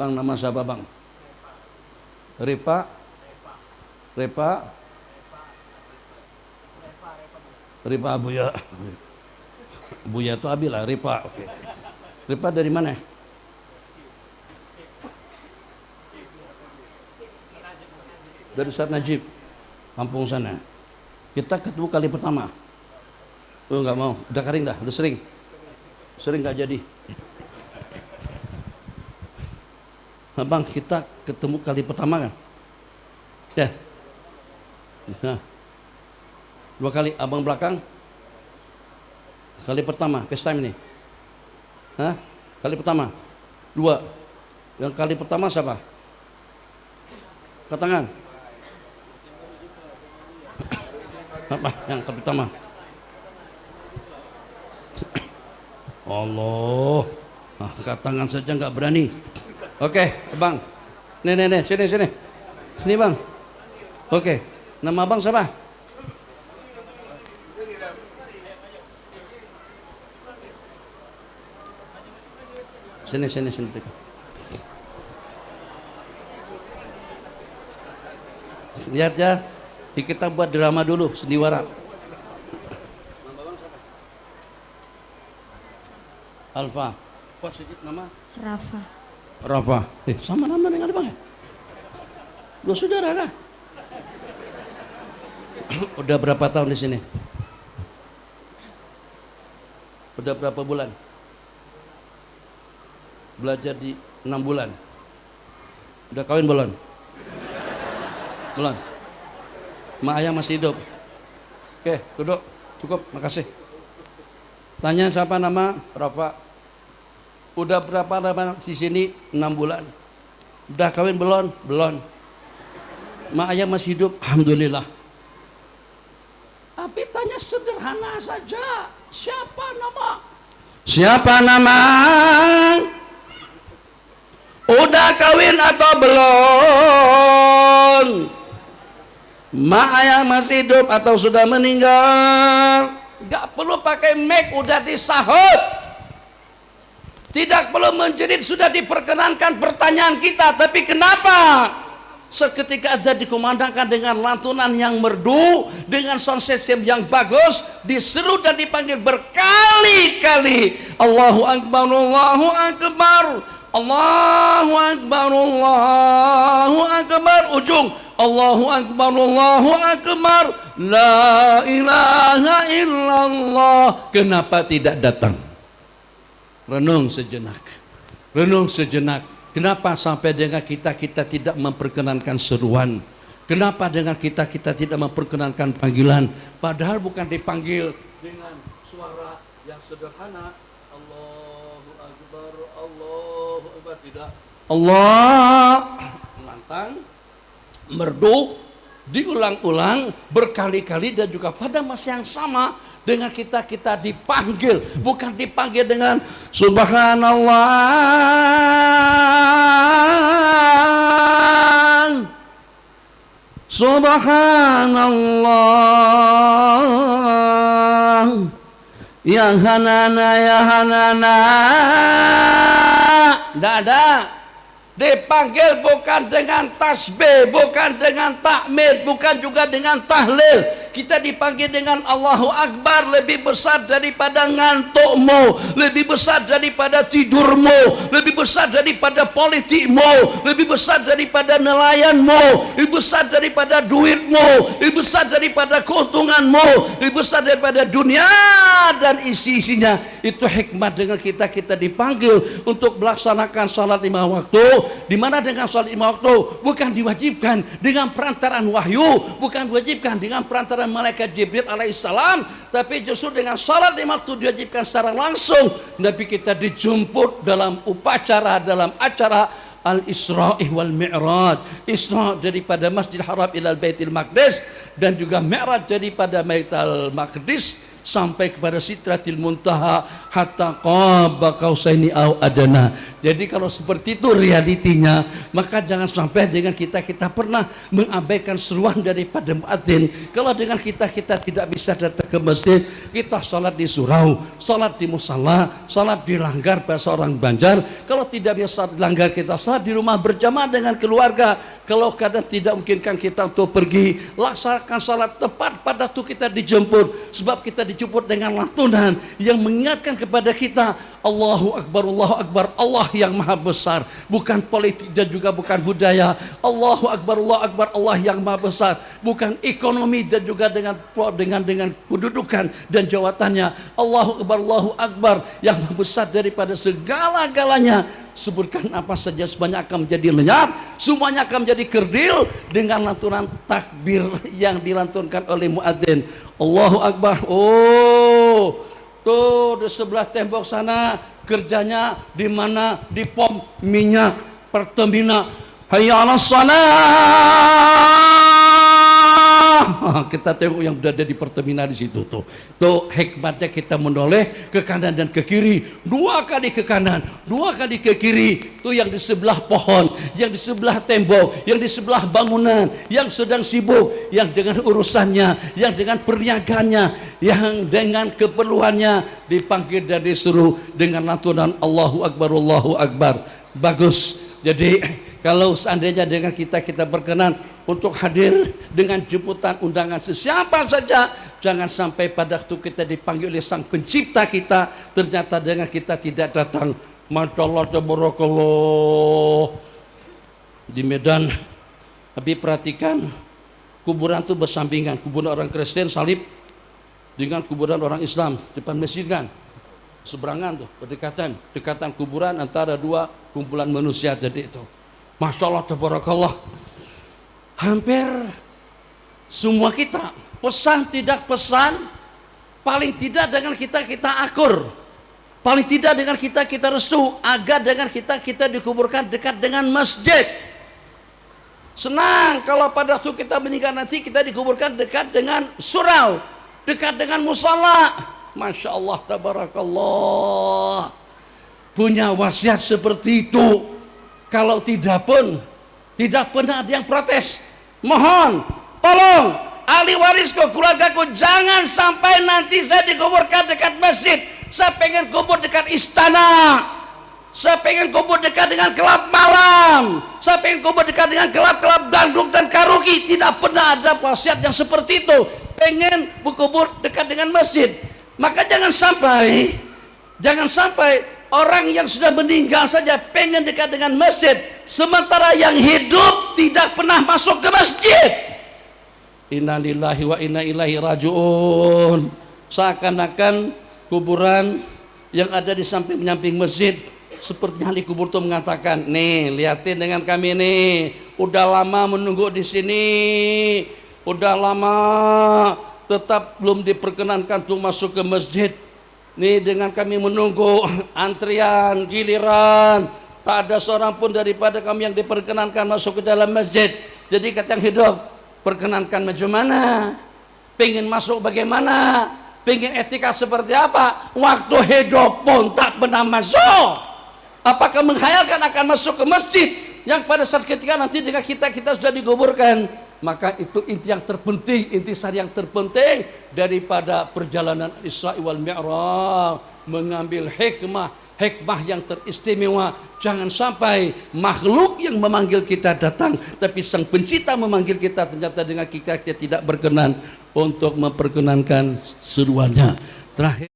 Bang, nama siapa bang? Repa? Repa? Repa Buya. Buya itu Abi lah, Repa. Oke. Repa dari mana? Dari Ustaz Najib, kampung sana. Kita ketemu kali pertama. Oh nggak mau, udah kering dah, udah sering. Sering nggak jadi. Abang, kita ketemu kali pertama kan? Ya. Nah. 2 kali, abang belakang. Kali pertama, first time ini. Hah? Kali pertama. 2. Yang kali pertama siapa? Katangan. Apa yang kali pertama? Allah. Angkat tangan saja nggak berani. Oke, bang. Nih, sini. Sini bang. Oke, nama abang siapa? Sini. Lihat ya, kita buat drama dulu, sendiwara. Alfa. Kok sedikit nama? Rafa. Sama nama dengan abang ya? Lu saudara kah? Udah berapa tahun di sini? Udah berapa bulan? Belajar di 6 bulan. Udah kawin belum? Belum. Mak ayah masih hidup. Oke, duduk. Cukup, makasih. Tanya siapa nama? Rafa. Udah berapa lama di sini? 6 bulan. Udah kawin belum? Belum. Mak ayah masih hidup? Alhamdulillah. Tapi tanya sederhana saja. Siapa nama? Siapa nama? Udah kawin atau belum? Mak ayah masih hidup atau sudah meninggal? Gak perlu pakai mic, udah disahut. Tidak perlu menjerit, sudah diperkenankan pertanyaan kita. Tapi kenapa seketika ada dikumandangkan dengan lantunan yang merdu, dengan sound system yang bagus, diseru dan dipanggil berkali-kali, Allahu Akbar, Allahu Akbar, Allahu Akbar, Allahu Akbar, ujung Allahu Akbar, Allahu Akbar, la ilaha illallah. Kenapa tidak datang? Renung sejenak. Kenapa sampai dengan kita tidak memperkenankan seruan? Kenapa dengan kita tidak memperkenankan panggilan? Padahal bukan dipanggil dengan suara yang sederhana, Allahu Akbar, Allahu Akbar, tidak. Allah lantang, merdu, diulang-ulang berkali-kali dan juga pada masa yang sama dengan kita dipanggil, bukan dipanggil dengan Subhanallah, Subhanallah, ya Hanana, ya Hanana. Tidak ada. Dipanggil bukan dengan tasbih, bukan dengan takmir, bukan juga dengan tahlil. Kita dipanggil dengan Allahu Akbar, lebih besar daripada ngantukmu, lebih besar daripada tidurmu, lebih besar daripada politikmu, lebih besar daripada nelayanmu, lebih besar daripada duitmu, lebih besar daripada keuntunganmu, lebih besar daripada dunia dan isi-isinya. Itu hikmah dengan kita dipanggil untuk melaksanakan salat 5 waktu, di mana dengan salat 5 waktu bukan diwajibkan dengan perantaraan wahyu, bukan diwajibkan dengan perantaraan malaikat Jibril alaihissalam, tapi justru dengan salat 5 waktu diwajibkan secara langsung. Nabi kita dijemput dalam upacara, dalam acara Al-Isra'i wal Mi'raj. Isra daripada Masjidil Haram ilal Baitul Maqdis, dan juga Mi'raj daripada Baitul Maqdis sampai kepada sidratil muntaha hatta qaba qausaini au adana. Jadi kalau seperti itu realitinya, maka jangan sampai dengan kita pernah mengabaikan seruan daripada muadzin. Kalau dengan kita tidak bisa datang ke masjid, kita sholat di surau, sholat di musala, sholat di langgar bahasa orang Banjar. Kalau tidak bisa dilanggar, kita sholat di rumah berjamaah dengan keluarga. Kalau kadang tidak memungkinkan kita untuk pergi, laksanakan sholat tepat pada waktu kita dijemput, sebab kita dijemput dengan lantunan yang mengingatkan kepada kita Allahu Akbar, Allah yang maha besar, bukan politik dan juga bukan budaya. Allahu Akbar, Allah yang maha besar, bukan ekonomi dan juga dengan kedudukan dan jawatannya. Allahu Akbar yang maha besar daripada segala-galanya. Sebutkan apa saja semuanya akan menjadi lenyap, semuanya akan menjadi kerdil dengan lantunan takbir yang dilantunkan oleh muadzin. Allahu Akbar. Oh, tuh di sebelah tembok sana kerjanya di mana? Di pom minyak Pertamina. Hayya 'alas shalah. Kita tengok yang berada di Pertamina di situ tuh. Tuh hikmatnya kita menoleh ke kanan dan ke kiri. 2 kali ke kanan, 2 kali ke kiri. Tuh yang di sebelah pohon, yang di sebelah tembok, yang di sebelah bangunan, yang sedang sibuk, yang dengan urusannya, yang dengan perniagaannya, yang dengan keperluannya, dipanggil dan disuruh dengan lantunan Allahu Akbar, Allahu Akbar. Bagus. Jadi kalau seandainya dengan kita berkenan untuk hadir dengan jemputan undangan sesiapa saja, jangan sampai pada waktu kita dipanggil oleh Sang Pencipta kita, ternyata dengan kita tidak datang. Masyaallah tabarakallah. Di Medan, tapi perhatikan, kuburan itu bersampingan, kuburan orang Kristen salib dengan kuburan orang Islam depan masjid kan, seberangan tuh, dekatan kuburan antara 2 kumpulan manusia. Jadi itu Masya Allah tabarakallah, hampir semua kita pesan tidak pesan, paling tidak dengan kita akur, paling tidak dengan kita restu agar dengan kita dikuburkan dekat dengan masjid. Senang kalau pada waktu kita meninggal nanti kita dikuburkan dekat dengan surau, dekat dengan musala. Masya Allah tabarakallah, punya wasiat seperti itu. Kalau tidak pun tidak pernah ada yang protes. Mohon tolong ahli warisku, keluargaku, jangan sampai nanti saya dikuburkan dekat masjid. Saya pengen kubur dekat istana, saya pengen kubur dekat dengan klub malam, saya pengen kubur dekat dengan klub-klub dangdut dan karaoke. Tidak pernah ada wasiat yang seperti itu, pengen berkubur dekat dengan masjid. Maka jangan sampai orang yang sudah meninggal saja pengen dekat dengan masjid, sementara yang hidup tidak pernah masuk ke masjid. Innalillahi wa inna ilaihi rajiun. Seakan-akan kuburan yang ada di samping-nyamping masjid, seperti ahli kubur itu mengatakan, nih lihatin dengan kami nih, udah lama menunggu di sini, udah lama tetap belum diperkenankan untuk masuk ke masjid. Nih dengan kami menunggu antrian giliran, tak ada seorang pun daripada kami yang diperkenankan masuk ke dalam masjid. Jadi kata yang hidup, perkenankan bagaimana? Pengen masuk bagaimana? Pengen etika seperti apa? Waktu hidup pun tak pernah masuk. Apakah menghayalkan akan masuk ke masjid yang pada saat ketika nanti dengan kita sudah dikuburkan? Maka itu inti yang terpenting, intisari yang terpenting daripada perjalanan Isra wal Mi'raj, mengambil hikmah yang teristimewa. Jangan sampai makhluk yang memanggil kita datang, tapi Sang Pencipta memanggil kita ternyata dengan kita tidak berkenan untuk memperkenankan seruannya. Terakhir